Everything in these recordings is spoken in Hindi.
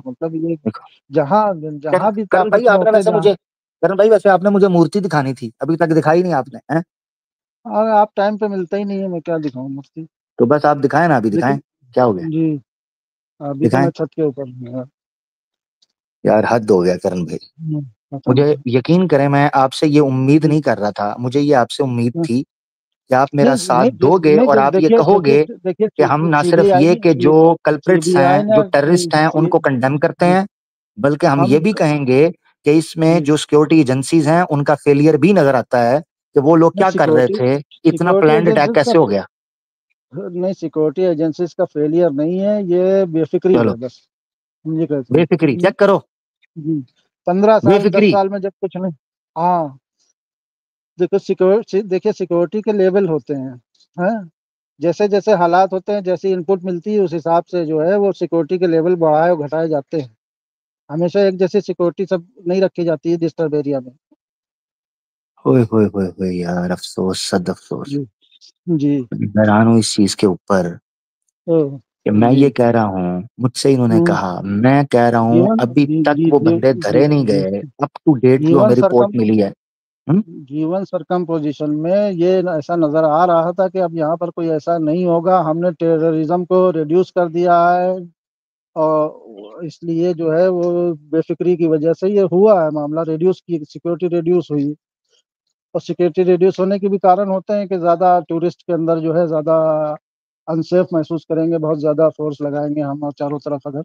मतलब ये देखो जहाँ करण जहाँ भी करण भाई कुछ आपने मौके वैसे जहाँ मुझे करण भाई वैसे आपने मुझे मूर्ति दिखानी थी, अभी तक दिखाई नहीं आपने हैं? आप टाइम पे मिलता ही नहीं है, मैं क्या दिखाऊं मूर्ति। तो बस आप दिखाएं ना, अभी दिखाएं। लेकिन क्या हो गया? जी, अभी तो दिखाएं। मैं छत के ऊपर हूँ यार। यार हद हो गया करण भाई। पता मुझे नहीं। यकीन करें, मैं आपसे ये उम्मीद जी। नहीं कर रहा था, मुझे ये आपसे उम्मीद थी कि आप मेरा नहीं साथ नहीं दोगे नहीं, और आप ये देखिए देखिए कहोगे देखिए, कि हम ना सिर्फ सीबीआई ये ने कि जो कल्प्रिट्स हैं, सीबीआई जो ने टेररिस्ट हैं, उनको कंडेम करते हैं, बल्कि हम ये हम भी कहेंगे कि इसमें जी, जो सिक्योरिटी एजेंसीज हैं उनका फेलियर भी नजर आता है कि वो लोग क्या कर रहे सिक्योरिटी थे, इतना सिक्योरिटी प्लान्ड अटैक एजेंसीज का कैसे हो गया। नहीं, सिक्योरिटी एजेंसीज का फेलियर नहीं है, ये बेफिक्री चलो, है बस। हम ये कहते हैं। बेफिक्री चेक करो। जी। 15 साल दस बेफिक्री। साल में जब कुछ नहीं। हाँ, देखो देखिए सिक्योरिटी के लेवल होते हैं। जैसे जैसे हालात होते हैं, जैसी इनपुट मिलती है, उस हिसाब से जो है वो सिक्योरिटी के लेवल बढ़ाए और घटाए जाते हैं। हमेशा एक जैसी सिक्योरिटी सब नहीं रखी जाती है डिस्टर्ब एरिया में। होए होए होए होए यार, अफसोस सद अफसोस। जी। जी। हैरान हूँ इस चीज के ऊपर ओ, कि मैं जी। ये कह रहा हूँ, मुझसे इन्होंने हम्म, कहा, मैं कह रहा हूँ जीवन अभी जी तक जी वो जी बंदे जी धरे नहीं जी गए, अप टू डेट जो जीवन हमें रिपोर्ट सरकम मिली है। हम्म? जीवन सरकम पोजीशन में ये ऐसा नजर आ रहा था कि अब यहाँ पर कोई ऐसा नहीं होगा, हमने टेररिज्म को रिड्यूस कर दिया है। और इसलिए जो है वो बेफिक्री की वजह से ये हुआ है, मामला रिड्यूस की सिक्योरिटी रिड्यूस हुई। और सिक्योरिटी रिड्यूस होने के भी कारण होते हैं कि ज्यादा टूरिस्ट के अंदर जो है ज्यादा अनसेफ महसूस करेंगे, बहुत ज्यादा फोर्स लगाएंगे हम और चारों तरफ अगर।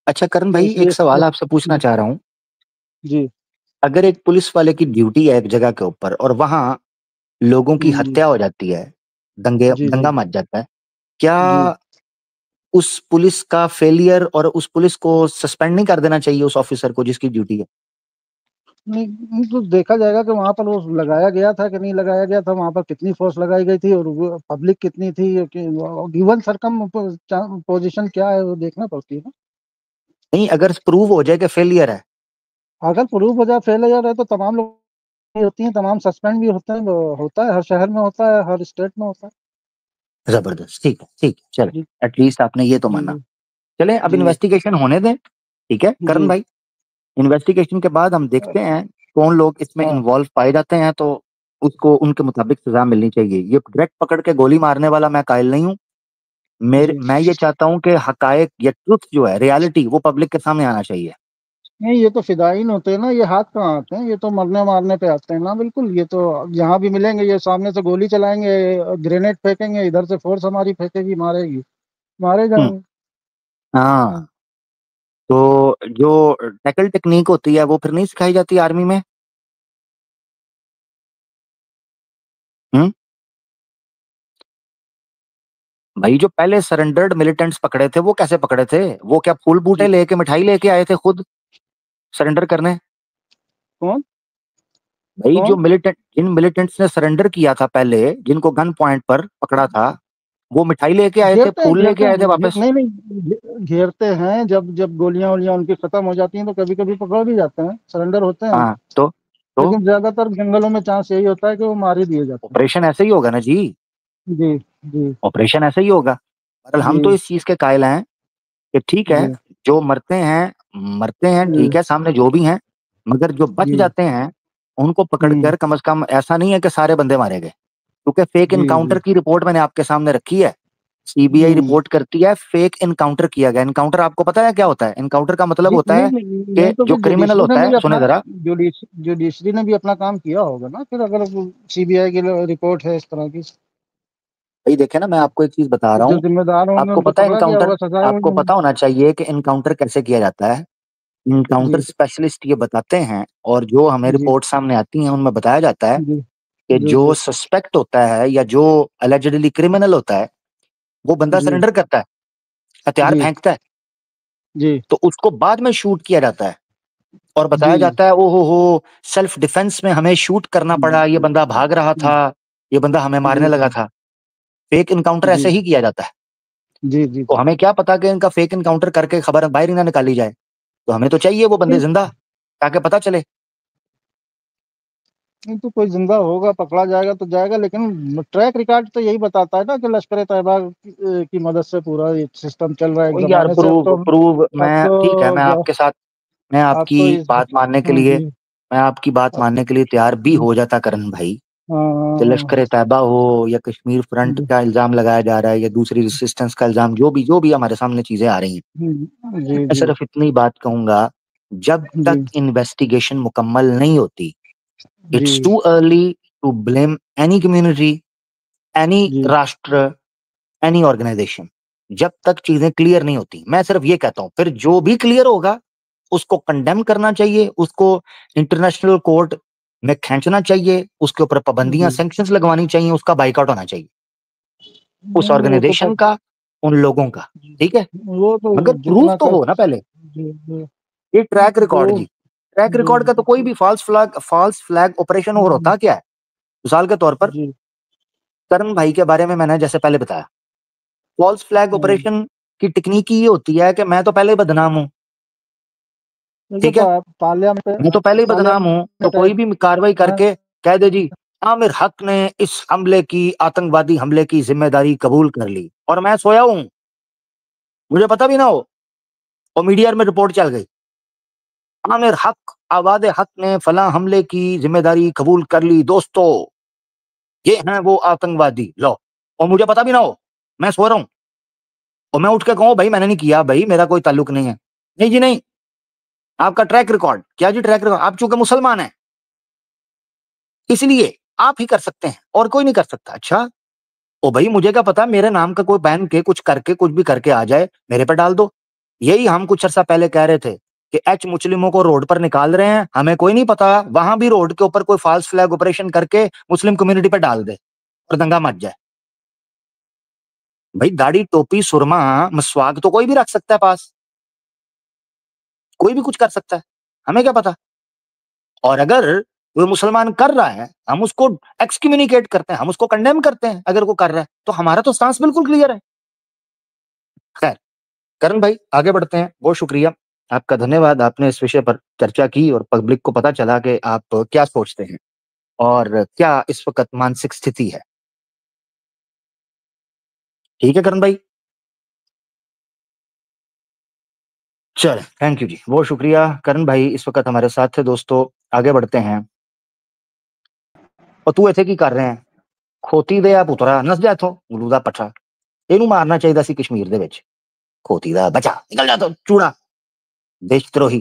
अच्छा करण तो भाई, एक इसलिए सवाल आपसे पूछना चाह रहा हूँ। जी। अगर एक पुलिस वाले की ड्यूटी है एक जगह के ऊपर और वहां लोगों की जी हत्या हो जाती है, जी जी दंगा मच जाता है, क्या जी। उस पुलिस का फेलियर और उस पुलिस को सस्पेंड नहीं कर देना चाहिए, उस ऑफिसर को जिसकी ड्यूटी है? नहीं तो देखा जाएगा कि वहां पर वो लगाया गया था कि नहीं लगाया गया था, वहां पर कितनी फोर्स लगाई गई थी और पब्लिक कितनी थी, गिवन सरकम पोजीशन क्या है वो देखना पड़ती है ना। नहीं, अगर प्रूव हो जाए कि फेलियर है। अगर प्रूफ हो जाए फेलियर है तो तमाम लोग होती हैं, तमाम सस्पेंड भी होते हैं, वो होता है, हर शहर में होता है, हर स्टेट में होता है। जबरदस्त, ठीक है ठीक है, चले। जी एटलीस्ट आपने ये तो माना। जी चले, अब जी इन्वेस्टिगेशन होने दें। ठीक है करण जी। भाई, इन्वेस्टिगेशन के बाद हम देखते हैं कौन लोग इसमें हाँ इन्वॉल्व पाए जाते हैं, तो उसको उनके मुताबिक सजा मिलनी चाहिए। ये डायरेक्ट पकड़ के गोली मारने वाला मैं कायल नहीं हूँ। जी। मैं ये चाहता हूँ कि हकायक या ट्रुथ जो है, रियलिटी, वो पब्लिक के सामने आना चाहिए। नहीं, ये तो फिदायीन होते हैं ना, ये हाथ कहाँ आते हैं, ये तो मरने मारने पे आते हैं ना, बिल्कुल। ये तो यहाँ भी मिलेंगे, ये सामने से गोली चलाएंगे, ग्रेनेड फेंकेंगे, इधर से फोर्स हमारी फेंकेगी, मारेगी, मारे हम्म। जाएंगे। हाँ, तो जो टैकल टेक्निक होती है वो फिर नहीं सिखाई जाती आर्मी में? हम्म। भाई जो पहले सरेंडर्ड मिलिटेंट्स पकड़े थे वो कैसे पकड़े थे? वो क्या फूल बूटे जी। लेके मिठाई लेके आए थे खुद सरेंडर करने? कौन? भाई जो कौन? जिन मिलिटेंट्स ने सरेंडर किया था पहले, जिनको गन पॉइंट पर पकड़ा था, वो मिठाई लेके आए थे, फूल लेके घेरते आए थे हैं वापस? नहीं नहीं, घेरते हैं, जब जब गोलियां वोलियां उनकी खत्म हो जाती हैं तो कभी कभी पकड़ भी जाते हैं, सरेंडर होते हैं। हाँ, तो लेकिन ज्यादातर जंगलों में चांस यही होता है कि वो मार ही दिए जाते हैं। ऑपरेशन ऐसे ही होगा ना जी। जी जी ऑपरेशन ऐसे ही होगा। पर हम तो जी इस चीज के कायल हैं कि ठीक है, जी जो मरते हैं, जी ठीक है, सामने जो भी हैं, मगर जो बच जी। जाते हैं उनको हम्म। पकड़कर कम से कम ऐसा नहीं है कि सारे बंदे मारे गए। क्योंकि फेक जी इनकाउंटर जी। की रिपोर्ट मैंने आपके सामने रखी है। सीबीआई हम्म। रिपोर्ट करती है फेक इनकाउंटर किया गया। इनकाउंटर आपको पता है क्या होता है? इनकाउंटर का मतलब जी होता नहीं है नहीं कि नहीं, तो जो फिर क्रिमिनल होता है, सुने जरा। जुडिशरी ने भी अपना काम किया होगा ना, फिर अगर सीबीआई की रिपोर्ट है इस तरह की, भाई देखे ना, मैं आपको एक चीज बता तो रहा जो हूँ। जिम्मेदार होंगे आपको उनको पता है पकड़ा गया इनकाउंटर, होगा, सजाएं होंगी आपको उन्हें। पता होना चाहिए कि इनकाउंटर कैसे किया जाता है। इनकाउंटर जी स्पेशलिस्ट ये बताते हैं, और जो हमें जी रिपोर्ट सामने आती हैं उनमें बताया जाता है जी कि जी जो जी सस्पेक्ट होता है या जो अलेजिडली क्रिमिनल होता है, वो बंदा जी सरेंडर करता है, हथियार जी फेंकता है, जी तो उसको बाद में शूट किया जाता है और बताया जी जाता है ओ हो, सेल्फ डिफेंस में हमें शूट करना पड़ा, ये बंदा भाग रहा था, ये बंदा हमें जी मारने लगा जी था। फेक इनकाउंटर जी ऐसे ही किया जाता है। जी जी तो जी। हमें क्या पता कि इनका फेक इनकाउंटर करके खबर बाहर ही ना निकाली जाए। तो हमें तो चाहिए वो बंदे नहीं जिंदा, ताकि पता चले। नहीं तो कोई जिंदा होगा, पकड़ा जाएगा तो जाएगा, लेकिन ट्रैक रिकॉर्ड तो यही बताता है ना कि लश्कर तैयबा की मदद से पूरा ये सिस्टम चल रहा है एक ओ यार, जमाने से। प्रूव प्रूव अब मैं ठीक है, तो मैं आपके साथ, मैं अब आपकी तो इस बात मानने के लिए, जी। मैं आपकी बात अब मानने के लिए तैयार भी हो जाता करण भाई, कि हाँ। लश्कर तैयबा हो या कश्मीर फ्रंट जी का इल्जाम लगाया जा रहा है या दूसरी रेसिस्टेंस का इल्जाम, जो भी हमारे सामने चीजें आ रही हैं, जी मैं जी सिर्फ इतनी बात कहूंगा, जब तक जी इन्वेस्टिगेशन मुकम्मल नहीं होती, जी it's too early to blame any community, any जी राष्ट्र, एनी ऑर्गेनाइजेशन। जब तक चीजें क्लियर नहीं होती, मैं सिर्फ ये कहता हूं, फिर जो भी क्लियर होगा उसको कंडेम करना चाहिए, उसको इंटरनेशनल कोर्ट में खींचना चाहिए, उसके ऊपर पाबंदियां, जी। सैंक्शंस लगवानी चाहिए, उसका बाइकआउट होना चाहिए, उस नहीं वो तो ऑर्गेनाइजेशन का, उन लोगों का। ठीक है, वो तो मगर प्रूफ जितना तो कर हो ना पहले। जी जी। ये ट्रैक रिकॉर्ड वो जी, ट्रैक जी रिकॉर्ड का तो कोई भी फॉल्स फ्लैग ऑपरेशन और होता क्या है। मिसाल के तौर पर जी करण भाई के बारे में मैंने जैसे पहले बताया, फॉल्स फ्लैग ऑपरेशन की टेक्निक ही ये होती है कि मैं तो पहले ही बदनाम हूं। देखो ठीक है, मैं तो पहले ही बदनाम हूं, तो पार्लियामेंट है कोई भी कार्रवाई हाँ। करके कह दे जी आमिर हक ने इस हमले की, आतंकवादी हमले की जिम्मेदारी कबूल कर ली, और मैं सोया हूं, मुझे पता भी ना हो, और मीडिया में रिपोर्ट चल गई, आमिर हक, आवाद हक ने फला हमले की जिम्मेदारी कबूल कर ली दोस्तों, ये हैं वो आतंकवादी, लो, और मुझे पता भी ना हो, मैं सो रहा हूं, और मैं उठ के कहूं भाई मैंने नहीं किया, भाई मेरा कोई ताल्लुक नहीं है, नहीं जी नहीं, आपका ट्रैक रिकॉर्ड क्या जी, ट्रैक रिकॉर्ड, आप चूंकि मुसलमान हैं इसलिए आप ही कर सकते हैं और कोई नहीं कर सकता। अच्छा, ओ भाई मुझे क्या पता, मेरे नाम का कोई पहन के कुछ करके कुछ भी करके आ जाए, मेरे पे डाल दो। यही हम कुछ अर्सा पहले कह रहे थे कि एच मुस्लिमों को रोड पर निकाल रहे हैं, हमें कोई नहीं पता, वहां भी रोड के ऊपर कोई फॉल्स फ्लैग ऑपरेशन करके मुस्लिम कम्युनिटी पे डाल दे और दंगा मच जाए। भाई दाढ़ी टोपी सुरमा मसवाक तो कोई भी रख सकता है पास, कोई भी कुछ कर सकता है, हमें क्या पता। और अगर वो मुसलमान कर रहा है, हम उसको एक्सकम्युनिकेट करते हैं, हम उसको कंडेम करते हैं, अगर वो कर रहा है तो हमारा तो स्टांस बिल्कुल क्लियर है। खैर, करण भाई आगे बढ़ते हैं, बहुत शुक्रिया आपका, धन्यवाद, आपने इस विषय पर चर्चा की और पब्लिक को पता चला कि आप क्या सोचते हैं और क्या इस वक्त मानसिक स्थिति है। ठीक है करण भाई, चल थैंक यू जी, बहुत शुक्रिया करण भाई इस वक्त हमारे साथ थे। दोस्तों आगे बढ़ते हैं, और तू इथे की कर रहे हैं, ਖੋਤੀ ਦੇ ਆ ਪੁੱਤਰਾ ਨਸ ਜਾ ਇੱਥੋਂ ਗੁਰੂ ਦਾ ਪੱਠਾ, ਇਹਨੂੰ ਮਾਰਨਾ ਚਾਹੀਦਾ ਸੀ ਕਸ਼ਮੀਰ ਦੇ ਵਿੱਚ, ਖੋਤੀ ਦਾ बचा निकल जा, तो चूड़ा देशद्रोही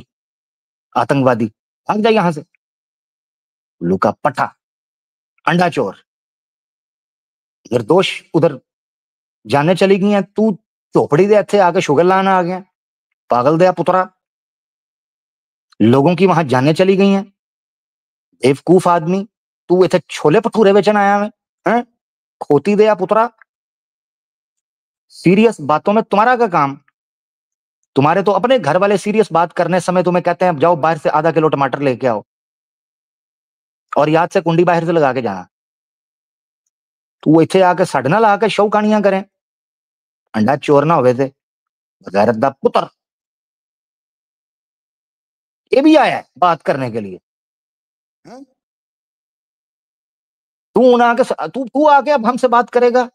आतंकवादी, भाग जा यहां से, उल्लू का पट्टा, अंडा चोर, निर्दोष उधर जाने चली गई हैं, तू झोपड़ी दे इथे आके शुगर लाना आ गया, पागल दया पुत्रा, लोगों की वहां जाने चली गई हैं, बेवकूफ आदमी, तू इथे छोले भटूरे बेचन आया है, खोती दया पुत्रा, सीरियस बातों में तुम्हारा क्या काम, तुम्हारे तो अपने घर वाले सीरियस बात करने समय तुम्हें कहते हैं जाओ बाहर से आधा किलो टमाटर लेके आओ, और याद से कुंडी बाहर से लगा के जाना, तू इथे आके साडे नाल आके शौ कहानियां करें, अंडा चोर ना होवे थे, गैरत दा पुत्र, ये भी आया है बात करने के लिए। हम्म? तू आके अब हमसे बात करेगा,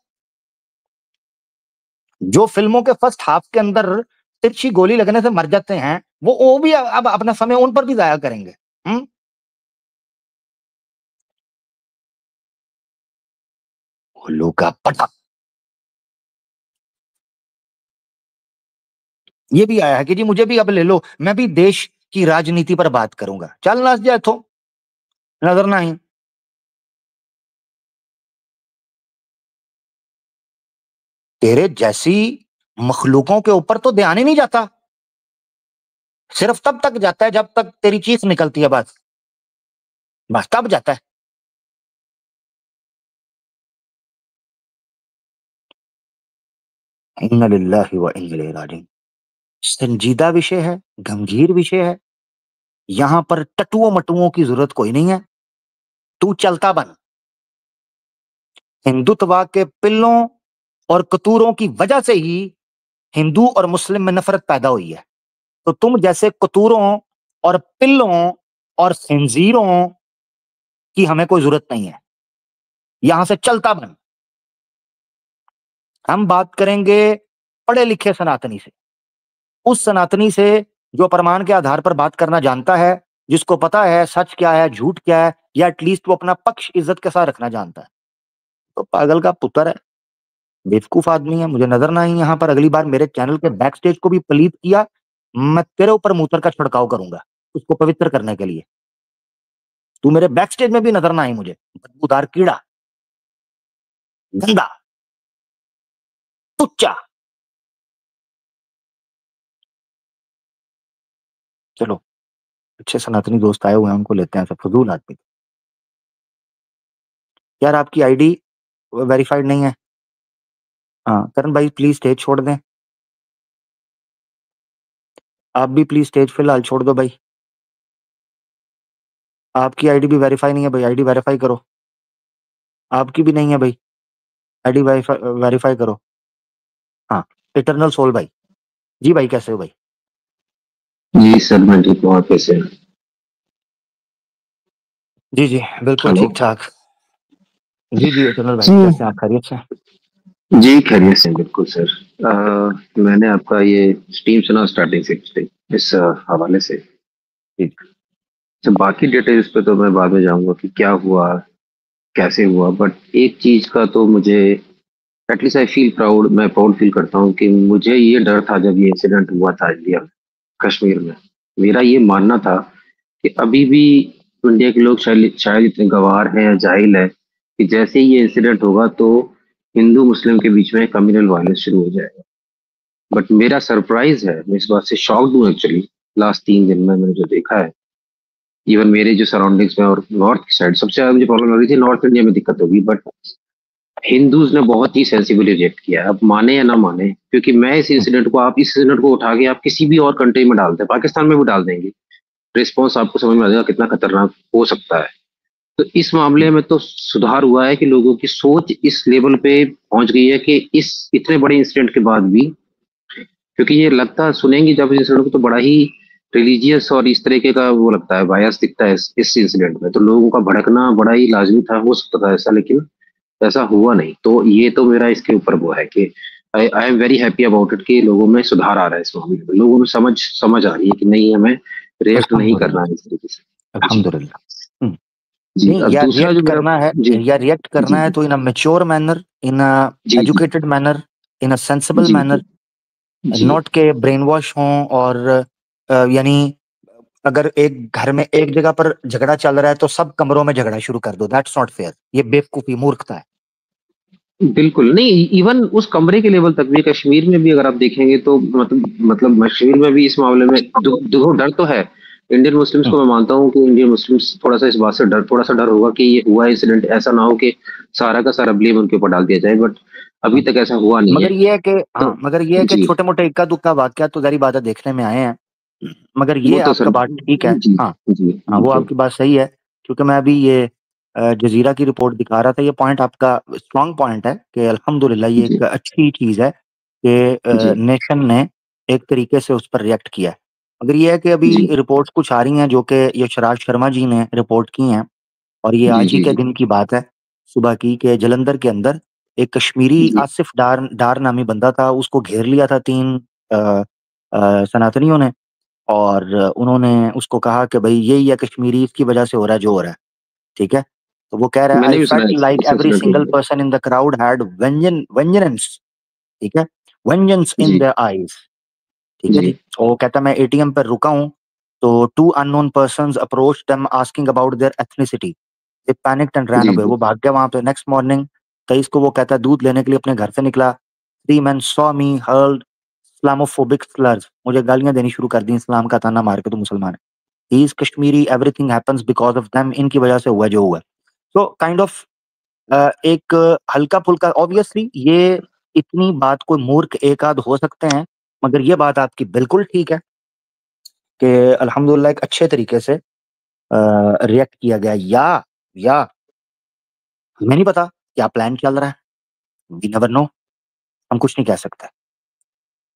जो फिल्मों के फर्स्ट हाफ के अंदर तिरछी गोली लगने से मर जाते हैं, वो भी अब अपना समय उन पर भी जाया करेंगे। हम्म, उल्लू का पटा, ये भी आया है कि जी मुझे भी अब ले लो, मैं भी देश की राजनीति पर बात करूंगा, चल नाच जाए तो नजर ना ही, तेरे जैसी मखलूकों के ऊपर तो ध्यान ही नहीं जाता, सिर्फ तब तक जाता है जब तक तेरी चीख निकलती है, बस बस तब जाता है। इन्ना लिल्लाहि व इन्ना इलैहि राजिऊन, संजीदा विषय है, गंभीर विषय है, यहां पर टटुओं मटुओं की जरूरत कोई नहीं है, तू चलता बन, हिंदुत्व के पिल्लों और कतूरों की वजह से ही हिंदू और मुस्लिम में नफरत पैदा हुई है, तो तुम जैसे कतूरों और पिल्लों और खंजीरों कि हमें कोई जरूरत नहीं है, यहां से चलता बन। हम बात करेंगे पढ़े लिखे सनातनी से, उस सनातनी से जो प्रमाण के आधार पर बात करना जानता है, जिसको पता है सच क्या है झूठ क्या है, या एटलीस्ट वो अपना पक्ष इज्जत के साथ रखना जानता है। तो पागल का पुत्र है, बेवकूफ आदमी है। मुझे नजर ना आई यहां पर अगली बार मेरे चैनल के बैक स्टेज को भी पलीत किया, मैं तेरे ऊपर मूत्र का छिड़काव करूंगा उसको पवित्र करने के लिए। तू मेरे बैक स्टेज में भी नजर ना आई मुझे, बदबूदार कीड़ा, गंदा, तुच्चा। चलो, अच्छे सनातनी दोस्त आए हुए हैं, उनको लेते हैं, सब फजूल आदमी। यार आपकी आईडी वेरीफाइड नहीं है। हाँ करण भाई प्लीज स्टेज छोड़ दें, आप भी प्लीज स्टेज फिलहाल छोड़ दो भाई। आपकी आईडी भी वेरीफाई नहीं है भाई, आईडी वेरीफाई करो। आपकी भी नहीं है भाई, आईडी वेरीफाई करो। हाँ, इटरनल सोल भाई। जी भाई कैसे हो भाई? जी सर, मैं ठीक हूँ। आप कैसे हैं? जी जी बिल्कुल हेलो। ठीक ठाक। जी जी इटरनल भाई जी कैसे हैं आप, खैरियत से? जी, खैरियत से हैं, बिल्कुल सर। मैंने आपका ये स्ट्रीम सुना स्टार्टिंग से इस हवाले से। जी तो बाकी डिटेल्स पे तो मैं बाद में जाऊंगा कि क्या हुआ, कैसे हुआ, बट एक चीज का तो मुझे एटलीस्ट आई फील प्राउड, मैं प्राउड फील करता हूँ कि मुझे ये डर था जब ये इंसिडेंट हुआ था इंडिया में, कश्मीर में। मेरा ये मानना था कि अभी भी इंडिया के लोग शायद शायद इतने गंवार हैं या जाहिल है कि जैसे ही ये इंसिडेंट होगा तो हिंदू मुस्लिम के बीच में कम्युनल वायलेंस शुरू हो जाएगा। बट मेरा सरप्राइज है, मैं इस बात से शॉक्ड हूँ एक्चुअली। लास्ट 3 दिन में मैंने जो देखा है, इवन मेरे जो सराउंडिंग्स में और नॉर्थ की साइड सबसे ज्यादा मुझे प्रॉब्लम लग रही थी, नॉर्थ इंडिया में दिक्कत होगी, बट हिंदूज ने बहुत ही सेंसिबली रिएक्ट किया है। अब माने या ना माने, क्योंकि मैं इस इंसिडेंट को, आप इस इंसिडेंट को उठा के आप किसी भी और कंट्री में डालते हैं, पाकिस्तान में भी डाल देंगे, रिस्पॉन्स आपको समझ में आ जाएगा कितना खतरनाक हो सकता है। तो इस मामले में तो सुधार हुआ है कि लोगों की सोच इस लेवल पे पहुंच गई है कि इस इतने बड़े इंसिडेंट के बाद भी, क्योंकि ये लगता सुनेंगे जब इंसिडेंट को तो बड़ा ही रिलीजियस और इस तरीके का वो लगता है, बायस दिखता है इस इंसिडेंट में, तो लोगों का भड़कना बड़ा ही लाजमी था, हो सकता था ऐसा, लेकिन ऐसा हुआ नहीं। तो ये तो मेरा इसके ऊपर वो है कि I am very happy about it कि लोगों में सुधार आ रहा है इस मामले में, लोगों में समझ आ रही है कि नहीं, हमें रिएक्ट नहीं करना अल्हम्दुलिल्लाह, है इस तरीके से। जी अल्हम्दुलिल्लाह। जी। नहीं, अब या दूसरा रिएक्ट जो मेरा, करना है, जी या रिएक्ट जी करना है जी तो in a mature manner, in a जी जी educated manner, in a sensible जी मैनर, जी नॉट के ब्रेन वॉश हों। और यानी अगर एक घर में एक जगह पर झगड़ा चल रहा है तो सब कमरों में झगड़ा शुरू कर दो, दैट्स नॉट फेयर। ये बेवकूफी, मूर्खता है। बिल्कुल नहीं। इवन उस कमरे के लेवल तक भी कश्मीर में भी अगर आप देखेंगे तो मतलब कश्मीर में भी इस मामले में देखो, डर तो है इंडियन मुस्लिम्स हम्म, को। मैं मानता हूँ कि इंडियन मुस्लिम्स थोड़ा सा इस बात से थोड़ा सा डर होगा कि ये हुआ इंसिडेंट ऐसा ना हो कि सारा का सारा ब्लेम उनके ऊपर डाल दिया जाए, बट अभी हम्म। तक ऐसा हुआ नहीं है। मगर ये है कि, तो हाँ मगर ये है कि जी, छोटे मोटे इक्का दुक्का वाकया तो जारी बात है देखने में आए हैं, मगर वो ये तो सर, आपका बात ठीक है। जी हाँ जी हाँ, वो बिल्कुल। आपकी बात सही है। क्योंकि मैं अभी ये जजीरा की रिपोर्ट दिखा रहा था, ये पॉइंट आपका स्ट्रांग पॉइंट है कि अल्हम्दुलिल्लाह ये जी एक अच्छी चीज है कि जी नेशन ने एक तरीके से उस पर रिएक्ट किया है। मगर ये है कि अभी जी रिपोर्ट्स कुछ आ रही हैं जो कि यशराज शर्मा जी ने रिपोर्ट की हैं, और ये जी आज ही जी के जी दिन की बात है, सुबह की, कि जलंधर के अंदर एक कश्मीरी जी आसिफ डार डार नामी बंदा था, उसको घेर लिया था 3 सनातनियों ने। और उन्होंने उसको कहा कि भाई यही है कश्मीरी, इसकी वजह से हो रहा है जो हो रहा है, ठीक है? तो वो कह रहा है, मैंने आई भी सुना फेल्ट है लाइक इस एवरी इंसिडेंट के सिंगल ऊपर। Person in the crowd had vengeance, ठीक है, वेंजनेंस इन जी देयर आईज, ठीक है जी जी। और वो कहता है मैं एटीएम पर रुका हूँ, तो 2 unknown persons approached them asking about their ethnicity, they panicked and ran जी अवे। जी वो भाग गया वहां पे। नेक्स्ट मॉर्निंग 23 को वो कहता है दूध लेने के लिए अपने घर से निकला, 3 men saw me hurled Islamophobic slurs, मुझे गालियां देनी शुरू कर दी, इस्लाम का ताना मार के तू मुसलमान है, he is Kashmiri, everything happens because of them, इनकी वजह से हुआ जो हुआ। तो काइंड ऑफ एक हल्का फुल्का, ऑब्वियसली ये इतनी बात कोई मूर्ख एक आध हो सकते हैं, मगर ये बात आपकी बिल्कुल ठीक है कि अल्हम्दुलिल्लाह एक अच्छे तरीके से रिएक्ट किया गया। या हमें नहीं पता क्या प्लान चल रहा है, वी नेवर नो, हम कुछ नहीं कह सकते।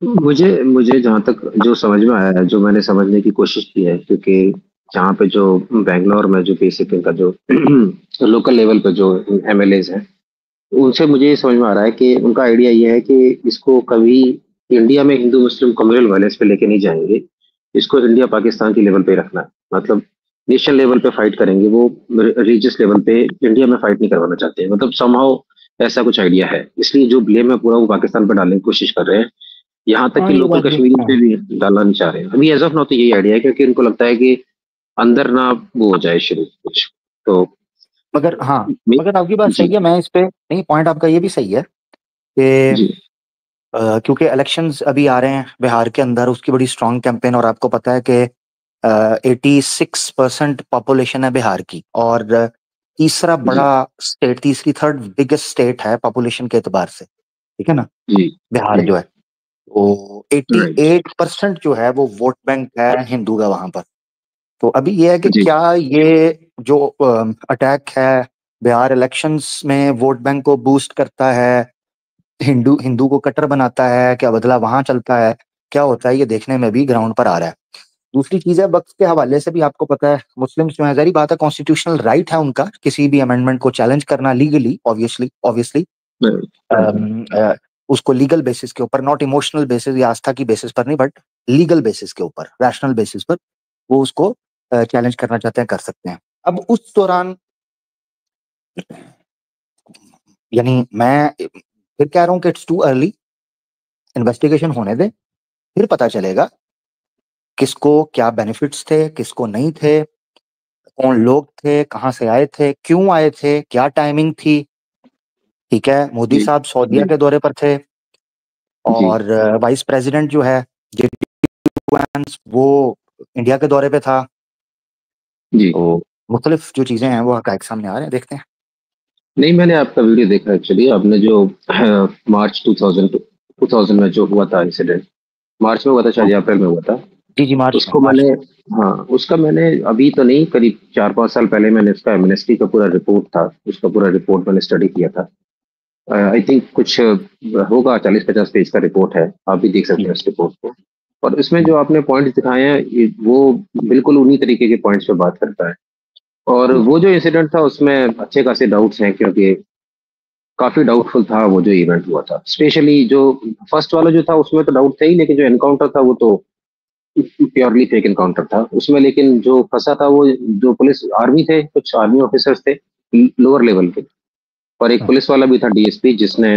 मुझे मुझे जहाँ तक जो समझ में आया है, जो मैंने समझने की कोशिश की है, क्योंकि जहाँ पे जो बैंगलोर में जो बेसिक इनका जो लोकल लेवल पे जो एमएलएज हैं, उनसे मुझे ये समझ में आ रहा है कि उनका आइडिया ये है कि इसको कभी इंडिया में हिंदू मुस्लिम कम्युनल वायलेंस पे लेके नहीं जाएंगे, इसको इंडिया पाकिस्तान की लेवल पे ही रखना है। मतलब नेशन लेवल पे फाइट करेंगे, वो रिलीजियस लेवल पे इंडिया में फाइट नहीं करवाना चाहते हैं। मतलब समहाउ ऐसा कुछ आइडिया है, इसलिए जो ब्लेम है पूरा वो पाकिस्तान पर डालने की कोशिश कर रहे हैं, यहाँ तक हाँ कि ये लोकल बात भी कश्मीरी हाँ। पे भी डालना नहीं चाह रहे हैं अभी। एज ऑफ नाउ तो यही आइडिया है, क्योंकि उनको लगता है कि अंदर ना वो हो जाए शुरू कुछ। तो मगर हाँ, मे- मगर आपकी बात जी सही है, मैं इस पे नहीं, पॉइंट आपका ये भी सही है कि जी क्योंकि इलेक्शंस अभी आ रहे हैं बिहार के अंदर, उसकी बड़ी स्ट्रांग कैंपेन, और आपको पता है कि 86% पॉपुलेशन है बिहार की, और तीसरा जी बड़ा स्टेट, तीसरी थर्ड बिगेस्ट स्टेट है पॉपुलेशन के एतबार से, ठीक है ना, जी बिहार जी जो है वो राइट 88% जो है वो वोट बैंक है हिंदू का वहां पर। तो अभी ये है कि जी क्या ये जो अटैक है बिहार इलेक्शंस में वोट बैंक को बूस्ट करता है, हिंदू हिंदू को कट्टर बनाता है, क्या बदला वहां चलता है, क्या होता है, ये देखने में भी ग्राउंड पर आ रहा है। दूसरी चीज है, वक्त के हवाले से भी आपको पता है मुस्लिम्स जो है, जारी बात है, कॉन्स्टिट्यूशनल राइट है उनका किसी भी अमेंडमेंट को चैलेंज करना लीगली, ऑब्वियसली ऑब्वियसली उसको लीगल बेसिस के ऊपर, नॉट इमोशनल बेसिस या आस्था की बेसिस पर नहीं, बट लीगल बेसिस के ऊपर, रैशनल बेसिस पर वो उसको चैलेंज करना चाहते हैं, कर सकते हैं। अब उस दौरान यानी मैं फिर कह रहा हूँ कि इट्स टू अर्ली, इन्वेस्टिगेशन होने दे, फिर पता चलेगा किसको क्या बेनिफिट्स थे, किसको नहीं थे, कौन लोग थे, कहाँ से आए थे, क्यों आए थे, क्या टाइमिंग थी। ठीक है, मोदी जी साहब सऊदीया जी के दौरे पर थे, जी और वाइस प्रेसिडेंट जो है जेडी वांस वो इंडिया के दौरे पे था। जी तो मुख्तलिफ जो चीजें हैं वो हकायक सामने आ रहे हैं, देखते हैं। नहीं, मैंने आपका वीडियो देखा एक्चुअली। आपने जो मार्च 2000 में जो हुआ था इंसिडेंट, मार्च में हुआ था शायद हाँ, या अप्रैल में हुआ था, जी जी, मार्च में, उसको मार्च मैंने, में। हाँ उसका मैंने अभी तो नहीं, करीब 4-5 साल पहले मैंने उसका एमनेस्टी का पूरा रिपोर्ट था, उसका पूरा रिपोर्ट मैंने स्टडी किया था। आई थिंक कुछ होगा 40-50 पेज का रिपोर्ट है, आप भी देख सकते जी हैं उस रिपोर्ट को। और इसमें जी जो आपने पॉइंट्स दिखाए हैं वो बिल्कुल उन्हीं तरीके के पॉइंट्स पे बात करता है। और जी वो जो इंसिडेंट था उसमें अच्छे खासे डाउट्स हैं, क्योंकि काफी डाउटफुल था वो जो इवेंट हुआ था। स्पेशली जो फर्स्ट वाला जो था उसमें तो डाउट थे ही, लेकिन जो एनकाउंटर था वो तो प्योरली फेक एनकाउंटर था उसमें। लेकिन जो फंसा था वो जो पुलिस आर्मी थे, कुछ आर्मी ऑफिसर्स थे लोअर लेवल के, और एक हाँ, पुलिस वाला भी था डीएसपी, जिसने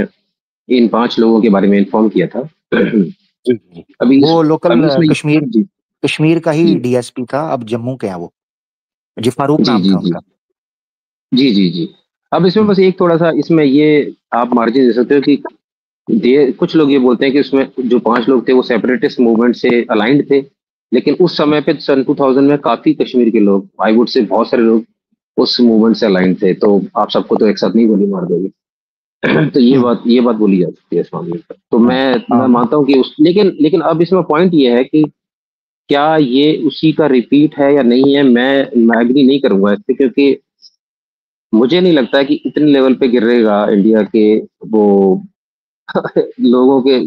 इन 5 लोगों के बारे में इन्फॉर्म किया था। जी जी। अभी इस वो लोकल अभी इसमें कश्मीर, जी कश्मीर का ही जी डीएसपी था, अब जम्मू के हैं वो, जी फारूक जी नाम जी था जी उनका। जी जी जी। अब इसमें हम्म, बस एक थोड़ा सा इसमें ये आप मार्जिन दे सकते हो कि दे कुछ लोग ये बोलते हैं कि उसमें जो 5 लोग थे वो सेपरेटिस्ट मूवमेंट से अलाइंड थे, लेकिन उस हम्म, समय पे सन 2000 में काफी कश्मीर के लोग, आई वुड से बहुत सारे लोग उस मूवमेंट से अलाइंड थे। तो आप सबको तो एक साथ नहीं गोली मार दोगे। तो हम्म, ये बात बोली जा सकती है इस मामले पर। तो हाँ, मैं हाँ, मानता हूँ कि उस, लेकिन अब इसमें पॉइंट ये है कि क्या ये उसी का रिपीट है या नहीं है। मैं एग्री नहीं करूंगा इस पे, क्योंकि मुझे नहीं लगता कि इतने लेवल पे गिरेगा इंडिया के वो लोगों के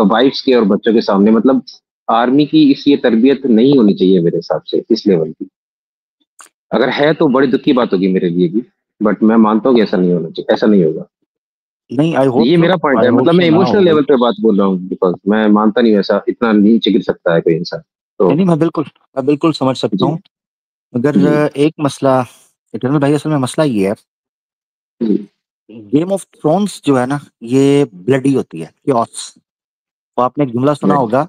वाइफ्स के और बच्चों के सामने। मतलब आर्मी की इस ये तरबियत नहीं होनी चाहिए मेरे हिसाब से इस लेवल की। अगर है तो बड़ी दुख की बात होगी मेरे लिए भी, बट मैं मानता हूँ कि ऐसा नहीं होना चाहिए, ऐसा नहीं होगा। नहीं, आई होप ये सो, मेरा पॉइंट आई है, होप मतलब सो मैं ना इमोशनल हो भाई। लेवल पे बात बोल रहा हूँ, बिकॉज मैं मानता नहीं हूँ ऐसा इतना नीचे गिर सकता है कोई इंसान। तो नहीं नहीं, मैं बिल्कुल समझ सकता जी हूँ। मगर जी एक मसला, इटर्नल भाई, असल में मसला ये है, जी गेम ऑफ थ्रोन्स जो है ना, ये ब्लडी होती है, क्योस। तो आपने एक जुमला सुना राइट होगा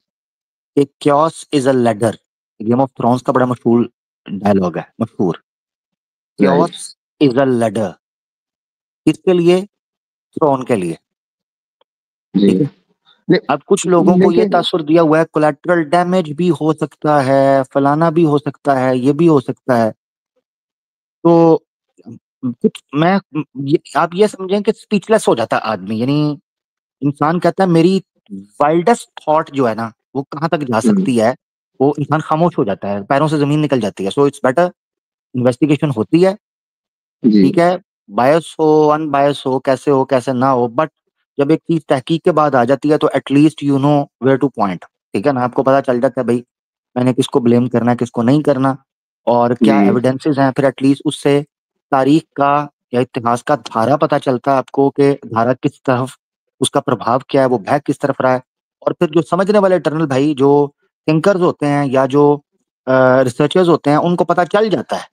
कि chaos is a ladder. Game of thrones का बड़ा मशहूर डायलॉग है, मशहूर, right chaos is a ladder. किसके लिए? थ्रोन के लिए, जी। ठीक है। ले, अब कुछ लोगों को ये लेकिन तासुर दिया हुआ है कोलैटरल डैमेज भी हो सकता है, फलाना भी हो सकता है, ये भी हो सकता है। तो कुछ मैं, आप ये समझें कि स्पीचलेस हो जाता है आदमी, यानी इंसान कहता है मेरी वाइल्डेस्ट थॉट जो है ना वो कहाँ तक जा हम्म, सकती है, वो इंसान खामोश हो जाता है, पैरों से जमीन निकल जाती है। सो इट्स बेटर, इन्वेस्टिगेशन होती है, जी ठीक है, बायस हो अनबायस हो कैसे ना हो, बट जब एक चीज तहकीक के बाद आ जाती है तो at least you know where to point, ठीक है ना, आपको पता चल जाता है भाई मैंने किसको ब्लेम करना है, किसको नहीं करना। और क्या जी एविडेंसेस हैं, फिर एटलीस्ट उससे तारीख का या इतिहास का धारा पता चलता है आपको कि धारा किस तरफ, उसका प्रभाव क्या है, वो बह किस तरफ रहा है। और फिर जो समझने वाले टर्नल भाई, जो थिंकर्स होते हैं या जो रिसर्चर्स होते हैं, उनको पता चल जाता है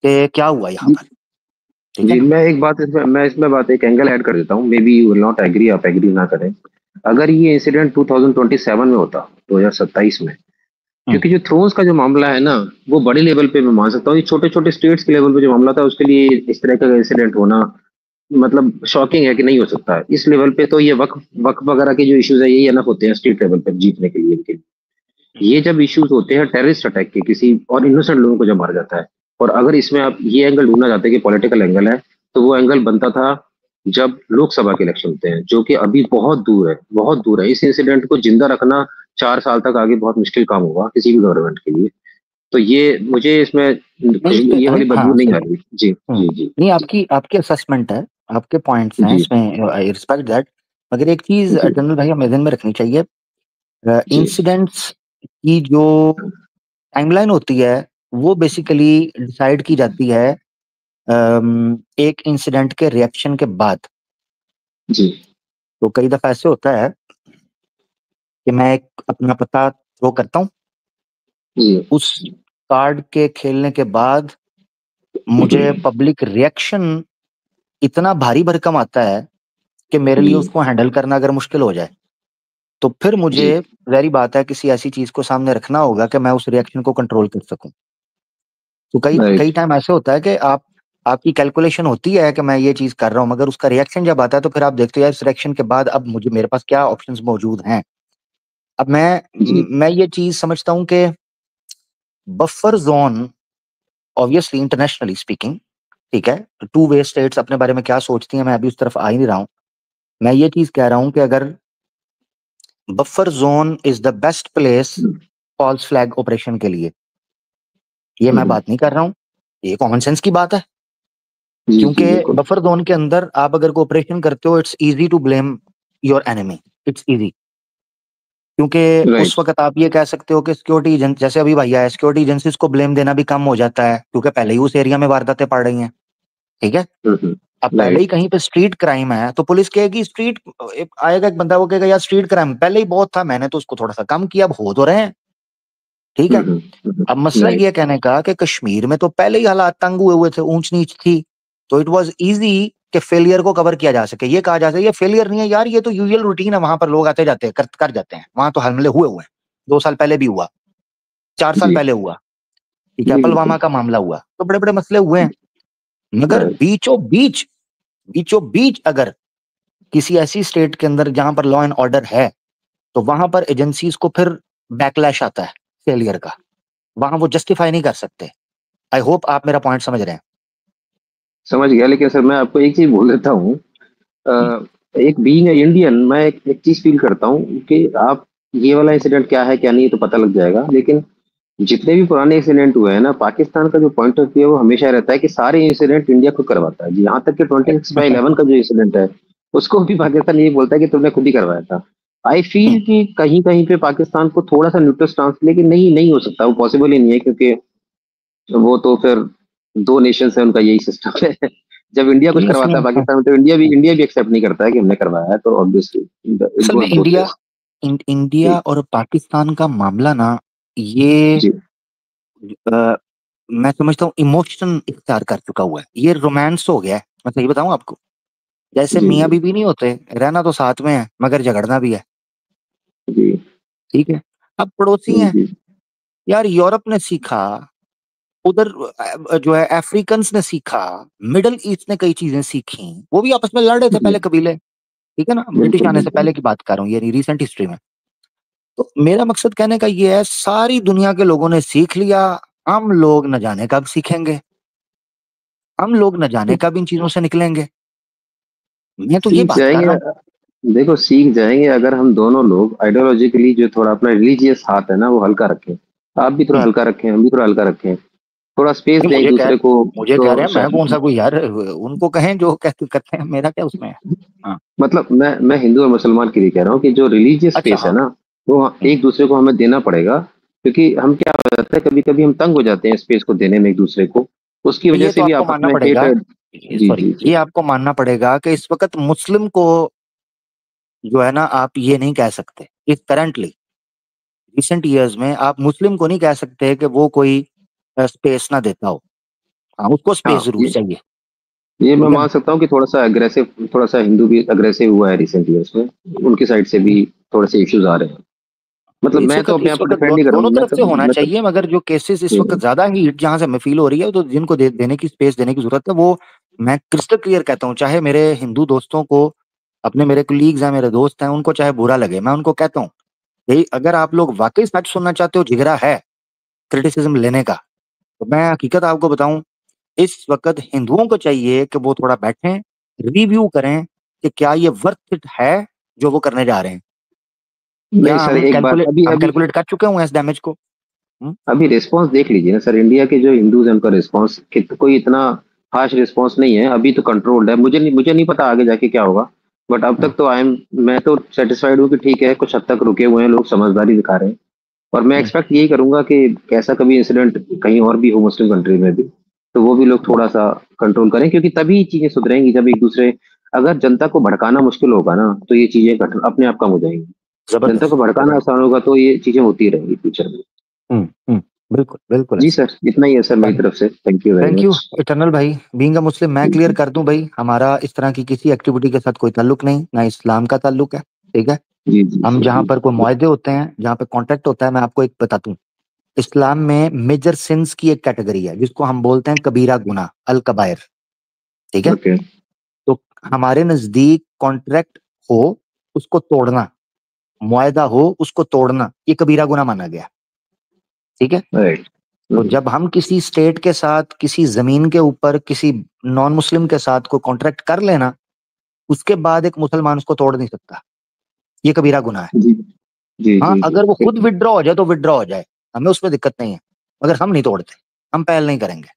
कि क्या हुआ यहाँ जी पर। ठीक है जी, ना? मैं इसमें बात एक एंगल ऐड कर देता हूँ, maybe you will not agree, आप एग्री ना करें। अगर ये इंसिडेंट 2027 में होता, 2027 में, हम्म, क्योंकि जो थ्रोन्स का जो मामला है ना, वो बड़े लेवल पे मैं मान सकता हूँ। ये छोटे छोटे स्टेट्स के लेवल पे जो मामला था, उसके लिए इस तरह का इंसिडेंट होना मतलब शॉकिंग है कि नहीं हो सकता। इस लेवल पे तो ये वक्फ वक्फ वगैरह के जो इश्यूज है, यही अनफ होते हैं स्टेट लेवल पे जीतने के लिए इनके। ये जब इश्यूज होते हैं टेररिस्ट अटैक के, किसी और इनोसेंट लोगों को जब मारा जाता है, और अगर इसमें आप ये एंगल ढूंढना चाहते हैं कि पॉलिटिकल एंगल है, तो वो एंगल बनता था जब लोकसभा के इलेक्शन होते हैं, जो कि अभी बहुत दूर है, बहुत दूर है। इस इंसिडेंट को जिंदा रखना 4 साल तक आगे बहुत मुश्किल काम होगा किसी भी गवर्नमेंट के लिए। तो ये मुझे इसमें नहीं खुशबू, ये वाली बदबू हाँ नहीं सही। आ रही। जी जी जी नहीं, आपकी आपकी असेसमेंट है, आपके पॉइंट्स हैं, जी इसमें आई रिस्पेक्ट दैट। मगर एक चीज जी टर्नल भाई हमें ध्यान में रखनी चाहिए, जी इंसिडेंट्स की जो टाइमलाइन होती है वो बेसिकली डिसाइड की जाती है एक इंसिडेंट के रिएक्शन के बाद। जी तो कई दफा ऐसे होता है कि मैं एक अपना पता थ्रो करता हूँ, जी उस कार्ड के खेलने के बाद मुझे पब्लिक रिएक्शन इतना भारी भरकम आता है कि मेरे लिए जी उसको हैंडल करना अगर मुश्किल हो जाए, तो फिर मुझे, जी ज़ाहिर बात है, किसी ऐसी चीज को सामने रखना होगा कि मैं उस रिएक्शन को कंट्रोल कर सकूं। तो कई राइट कई टाइम ऐसे होता है कि आपकी कैलकुलेशन होती है कि मैं ये चीज कर रहा हूँ, मगर उसका रिएक्शन जब आता है तो फिर आप देखते हो यार, इस रिएक्शन के बाद अब मुझे, मेरे पास क्या ऑप्शंस मौजूद हैं। अब जी मैं ये चीज समझता हूँ कि buffer zone, obviously internationally speaking, ठीक है, टू वे स्टेट्स अपने बारे में क्या सोचती हैं मैं अभी उस तरफ आ ही नहीं रहा हूँ। मैं ये चीज कह रहा हूँ कि अगर buffer zone is the best place false flag operation के लिए, ये मैं बात नहीं कर रहा हूँ, ये कॉमन सेंस की बात है। जी जी क्योंकि बिल्कुल बफर जोन के अंदर आप अगर ऑपरेशन करते हो, it's easy to blame your enemy, it's easy. क्योंकि उस राइट वक्त आप ये कह सकते हो कि सिक्योरिटी एजेंसी, जैसे अभी भैया है, सिक्योरिटी एजेंसीज को ब्लेम देना भी कम हो जाता है, क्योंकि पहले ही उस एरिया में वारदातें पड़ रही हैं। ठीक है, अब पहले ही राइट कहीं पे स्ट्रीट क्राइम है तो पुलिस कहेगी स्ट्रीट, आएगा एक बंदा वो कहेगा यार स्ट्रीट क्राइम पहले ही बहुत था, मैंने तो उसको थोड़ा सा कम किया, अब हो तो रहे हैं। ठीक है, अब मसला ये राइट कहने का कि कश्मीर में तो पहले ही हालात तंग हुए हुए थे, ऊंच नीच थी, तो इट वाज इजी कि फेलियर को कवर किया जा सके। ये कहा जा सके ये फेलियर नहीं है यार, ये तो यूजुअल रूटीन है, वहां पर लोग आते जाते हैं, कर जाते हैं, वहां तो हमले हुए हुए हैं, 2 साल पहले भी हुआ, 4 साल जी पहले हुआ। ठीक है, जी पुलवामा बिल्कुल का मामला हुआ, तो बड़े बड़े मसले हुए हैं। मगर राइट बीचों बीच अगर किसी ऐसी स्टेट के अंदर जहां पर लॉ एंड ऑर्डर है, तो वहां पर एजेंसीज को फिर बैकलैश आता है फेलियर का, वहां वो जस्टिफाई नहीं कर सकते। आई होप आप मेरा पॉइंट समझ रहे हैं। समझ गया। लेकिन सर मैं आपको एक चीज बोल देता हूँ, हम्म, एक बीइंग इंडियन, मैं एक चीज फील करता हूँ कि आप, ये वाला इंसिडेंट क्या है क्या नहीं, तो पता लग जाएगा। लेकिन जितने भी पुराने इंसिडेंट हुए हैं ना, पाकिस्तान का जो पॉइंट ऑफ व्यू है वो हमेशा रहता है कि सारे इंसिडेंट इंडिया खुद करवाता है जी। यहाँ तक कि 26/11 का जो इंसिडेंट है, उसको भी पाकिस्तान ये बोलता है कि तुमने खुद ही करवाया था। आई फील कि कहीं कहीं पे पाकिस्तान को थोड़ा सा न्यूट्रल स्टांस, लेकिन नहीं, नहीं हो सकता, वो पॉसिबल ही नहीं है, क्योंकि वो तो फिर दो नेशन है, उनका यही सिस्टम है। जब इंडिया कुछ नहीं करवाता इसमें है पाकिस्तान में, तो इंडिया भी एक्सेप्ट नहीं करता है कि हमने करवाया है, तो ऑब्वियसली इट असल में गोज बोथ वेज। इंडिया जी और पाकिस्तान का मामला ना, ये जी मैं समझता हूँ इमोशन इख्तियार कर चुका हुआ है, ये रोमांस हो गया है। मैं सही बताऊं आपको, जैसे जी मियाँ जी बीवी नहीं होते, रहना तो साथ में है मगर झगड़ना भी है। जी ठीक है, अब पड़ोसी हैं जी यार, यूरोप ने सीखा, उधर जो है अफ्रीकन ने सीखा, मिडल ईस्ट ने कई चीजें सीखी, वो भी आपस में लड़ रहे थे जी पहले कबीले। ठीक है ना, ब्रिटिश बिल्कुल आने से बिल्कुल पहले की बात कर रहा हूँ, ये रिसेंट हिस्ट्री में। तो मेरा मकसद कहने का ये है, सारी दुनिया के लोगों ने सीख लिया, हम लोग न जाने कब सीखेंगे, हम लोग न जाने कब इन चीजों से निकलेंगे। मैं तो ये सीख बात कर रहा हूँ। जाएंगे। देखो सीख जाएंगे अगर हम दोनों लोग आइडियोलॉजिकली जो थोड़ा अपना रिलीजियस हाथ है ना, वो हल्का रखें। आप भी थोड़ा हम्म, हल्का रखें, हम भी थोड़ा हल्का रखें, थोड़ा स्पेस नहीं, दें एक दूसरे को। मुझे कह रहे तो हैं, मैं कौन सा कोई यार, उनको कहें जो कहते करते हैं, मेरा क्या उसमें है। हाँ, मतलब मैं हिंदू और मुसलमान के लिए कह रहा हूँ कि जो रिलीजियस अच्छा स्पेस है हाँ। ना, वो हम्म, एक दूसरे को हमें देना पड़ेगा। क्योंकि हम क्या हो जाता है, कभी-कभी हम तंग हो जाते हैं स्पेस को देने में एक-दूसरे को, उसकी तो वजह ये से तो भी आपको आपस मानना में पड़ेगा, हेट। जी, सॉरी, जी, ये जी। आपको मानना पड़ेगा कि इस वक़्त मुस्लिम को जो है ना, आप ये नहीं कह सकते, इस करंटली रिसेंट ईयर्स में आप मुस्लिम को नहीं कह सकते कि वो कोई स्पेस ना देता हो। हाँ, उसको स्पेस हाँ, ज़रूर चाहिए, ये मैं ठीक है मान ना? सकता हूँ कि थोड़ा-सा हिंदू भी अग्रेसिव हुआ है रिसेंट ईयर्स में। उनकी साइड से भी थोड़े से इश्यूज़ आ रहे हैं। मतलब इस मैं तो वक़्त अपने इस आप को वक़्त डिफेंड नहीं दोनों करूँगा, तरफ से होना चाहिए, मगर जो केसेस इस वक़्त हुँ, ज़्यादा हीट जहाँ से हमें फ़ील हो रही है, तो जिनको देने की स्पेस देने की ज़रूरत है, वो मैं क्रिस्टल क्लियर कहता हूँ, चाहे मेरे हिंदू दोस्तों को, अपने मेरे कलीग्स हैं, मेरे दोस्त हैं, उनको चाहे बुरा लगे, मैं उनको कहता हूँ, भई अगर आप लोग वाक़ई सच सुनना चाहते हो, जिगरा है क्रिटिसिज़्म लेने का, तो मैं हकीकत आपको बताऊँ, इस वक़्त हिंदुओं को चाहिए कि वो थोड़ा बैठें, रिव्यू करें कि क्या ये वर्थ इट है, जो वो करने जा रहे हैं? क्या नहीं सर, एक बात अभी हम अभी कैलकुलेट कर चुके हैं इस डैमेज को? हुँ? अभी रिस्पॉन्स देख लीजिए ना सर, इंडिया के जो हिंदूज़ हैं उनका रिस्पॉन्स कोई इतना हार्श रिस्पॉन्स नहीं है, अभी तो कंट्रोल्ड है। मुझे नहीं पता आगे जाके क्या होगा, बट अब हुँ, तक तो मैं तो सैटिस्फाइड हूँ कि ठीक है, कुछ हद तक रुके हुए हैं लोग, समझदारी दिखा रहे हैं। और मैं हुँ। एक्सपेक्ट यही करूँगा कि ऐसा कभी इंसिडेंट कहीं और भी हो मुस्लिम कंट्री में भी, तो वो भी लोग थोड़ा-सा कंट्रोल करें, क्योंकि तभी चीज़ें सुधरेंगी जब एक-दूसरे अगर जनता को भड़काना मुश्किल होगा ना, तो ये चीज़ें घट अपने आप कम हो जाएँगी। जनता को ज़बरदस्त, भड़काना ज़बरदस्त। आसान होगा तो ये चीज़ें होती रहेंगी फ्यूचर में। हुँ, हुँ। बिल्कुल, बिल्कुल जी ऐसा। सर, इतना ही है सर मेरी थैंक तरफ से। Thank you very thank you much. Eternal भाई, बीइंग अ मुस्लिम मैं क्लियर कर दूँ भई, हमारा इस तरह की किसी एक्टिविटी के साथ कोई ताल्लुक नहीं, ना इस्लाम का ताल्लुक है, ठीक है? जी, जी, हम जी, जहाँ जी। पर कोई मुआहदे होते हैं, जहाँ पे कॉन्ट्रैक्ट होता है, मैं आपको एक बताता हूँ, इस्लाम में मेजर सिन्स की एक कैटेगरी है, जिसको हम बोलते हैं कबीरा गुनाह, अल-कबाइर, ठीक है? ओके, तो हमारे नज़दीक कॉन्ट्रैक्ट हो, उसको तोड़ना, मुआहदा हो, उसको तोड़ना, ये कबीरा गुनाह माना गया, ठीक है? राइट। तो हुँ, जब हम किसी स्टेट के साथ, किसी ज़मीन के ऊपर, किसी नॉन मुस्लिम के साथ कोई कॉन्ट्रैक्ट कर लेना, उसके बाद एक मुसलमान उसको तोड़ नहीं सकता। ये कबीरा गुनाह है। जी, जी, हाँ, जी, जी, अगर वो ठीक खुद है। विथड्रॉ हो जाए, तो विथड्रॉ हो जाए, हमें उसमें दिक्कत नहीं है। मगर हम नहीं तोड़ते, हम पहल नहीं करेंगे।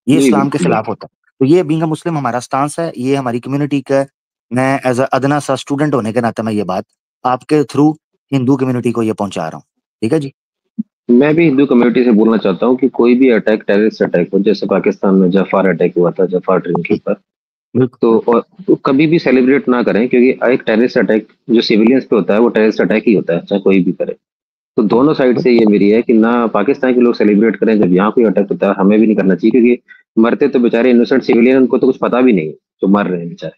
ये जी, इस्लाम के बिल्कुल, खिलाफ होता है। तो ये बीइंग अ मुस्लिम हमारा स्टांस है, ये हमारी कम्युनिटी का मैं एज़ अ अदना सा स्टूडेंट होने के नाते मैं ये बात आपके थ्रू हिंदू कम्युनिटी को ये पहुँचा रहा हूँ। ठीक है जी? मैं भी हिंदू कम्युनिटी से बोलना चाहता हूँ कि कोई भी अटैक टेररिस्ट अटैक हो, जैसे पाकिस्तान में जफ़ार अटैक हुआ था, जफ़ार ट्रेन के हुँ, ऊपर, बिल्कुल, तो बिल्कुल। तो कभी भी सेलिब्रेट ना करें, क्योंकि एक टेररिस्ट अटैक जो सिविलियंस पे होता है, वो टेररिस्ट अटैक ही होता है, चाहे कोई भी करे। तो हुँ, दोनों साइड बिल से ये मेरी है कि ना पाकिस्तान के लोग सेलिब्रेट करें जब यहाँ कोई अटैक होता है, हमें भी नहीं करना चाहिए, क्योंकि मरते तो बेचारे इनोसेंट सिविलियन, उनको तो कुछ पता भी नहीं है, जो मर रहे हैं बेचारे।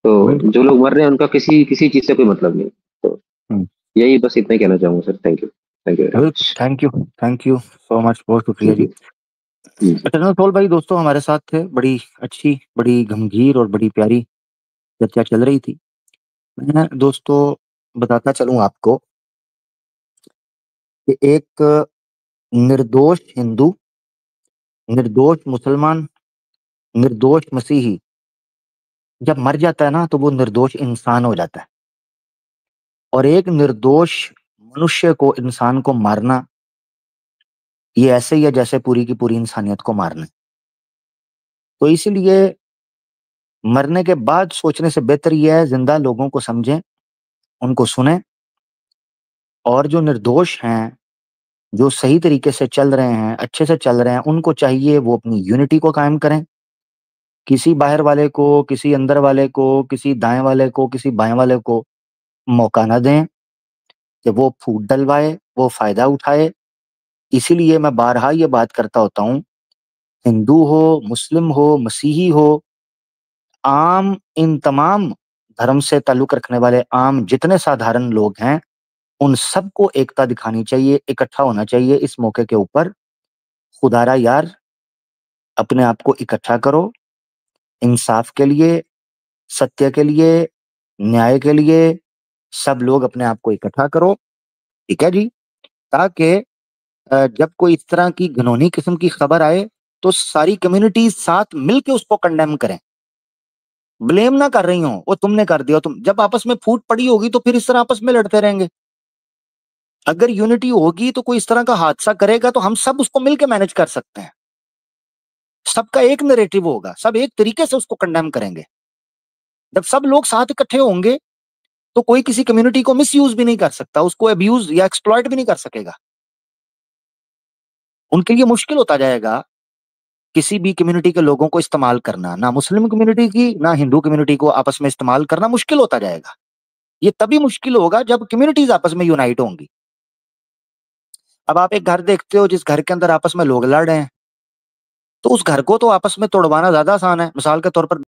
तो बिल्कुल। जो लोग मर रहे हैं उनका किसी किसी चीज़ से कोई मतलब नहीं। तो हुँ, यही बस इतना ही कहना चाहूँगा सर। थैंक यू वेरी बिल्कुल, much. Thank you so much, बहुत जी, शुक्रिया जी। जी। जी, जी। इटर्नल सोल भाई दोस्तों हमारे साथ थे, बड़ी अच्छी, बड़ी गंभीर और बड़ी प्यारी चर्चा चल रही थी। मैं दोस्तों बताता चलूँ आपको कि एक निर्दोष हिंदू, निर्दोष मुसलमान, निर्दोष मसीही जब मर जाता है ना, तो वो निर्दोष इंसान हो जाता है। और एक निर्दोष मनुष्य को, इंसान को मारना, ये ऐसे ही है जैसे पूरी की पूरी इंसानियत को मारना है। तो इसीलिए मरने के बाद सोचने से बेहतर ये है ज़िंदा लोगों को समझें, उनको सुनें और जो निर्दोष हैं, जो सही तरीके से चल रहे हैं, अच्छे से चल रहे हैं, उनको चाहिए वो अपनी यूनिटी को कायम करें। किसी बाहर वाले को, किसी अंदर वाले को, किसी दाएँ वाले को, किसी बाएँ वाले को मौका ना दें कि वो फूट डलवाए, वो फ़ायदा उठाए। इसीलिए मैं बारहा ये बात करता होता हूँ, हिंदू हो, मुस्लिम हो, मसीही हो, आम इन तमाम धर्म से ताल्लुक़ रखने वाले आम जितने साधारण लोग हैं, उन सबको एकता दिखानी चाहिए, इकट्ठा होना चाहिए इस मौके के ऊपर। खुदारा यार, अपने आप को इकट्ठा करो, इंसाफ के लिए, सत्य के लिए, न्याय के लिए, सब लोग अपने आप को इकट्ठा करो, ठीक है जी? ताकि जब कोई इस तरह की घिनौनी किस्म की खबर आए, तो सारी कम्युनिटीज़ साथ मिल के उसको कंडेम करें। ब्लेम ना कर रही हों, वो तुमने कर दिया तुम जब आपस में फूट पड़ी होगी तो फिर इस तरह आपस में लड़ते रहेंगे। अगर यूनिटी होगी तो कोई इस तरह का हादसा करेगा तो हम सब उसको मिल के मैनेज कर सकते हैं। सबका एक नैरेटिव होगा, सब एक तरीके से उसको कंडेम करेंगे। जब सब लोग साथ इकट्ठे होंगे, तो कोई किसी कम्युनिटी को मिसयूज़ भी नहीं कर सकता, उसको अब्यूज़ या एक्सप्लॉइट भी नहीं कर सकेगा। उनके लिए मुश्किल होता जाएगा किसी भी कम्युनिटी के लोगों को इस्तेमाल करना, ना मुस्लिम कम्युनिटी की, ना हिंदू कम्युनिटी को आपस में इस्तेमाल करना मुश्किल होता जाएगा। ये तभी मुश्किल होगा जब कम्युनिटीज़ आपस में यूनाइट होंगी। अब आप एक घर देखते हो जिस घर के अंदर आपस में लोग लड़ रहे हैं, तो उस घर को तो आपस में तोड़वाना ज़्यादा आसान है। मिसाल के तौर पर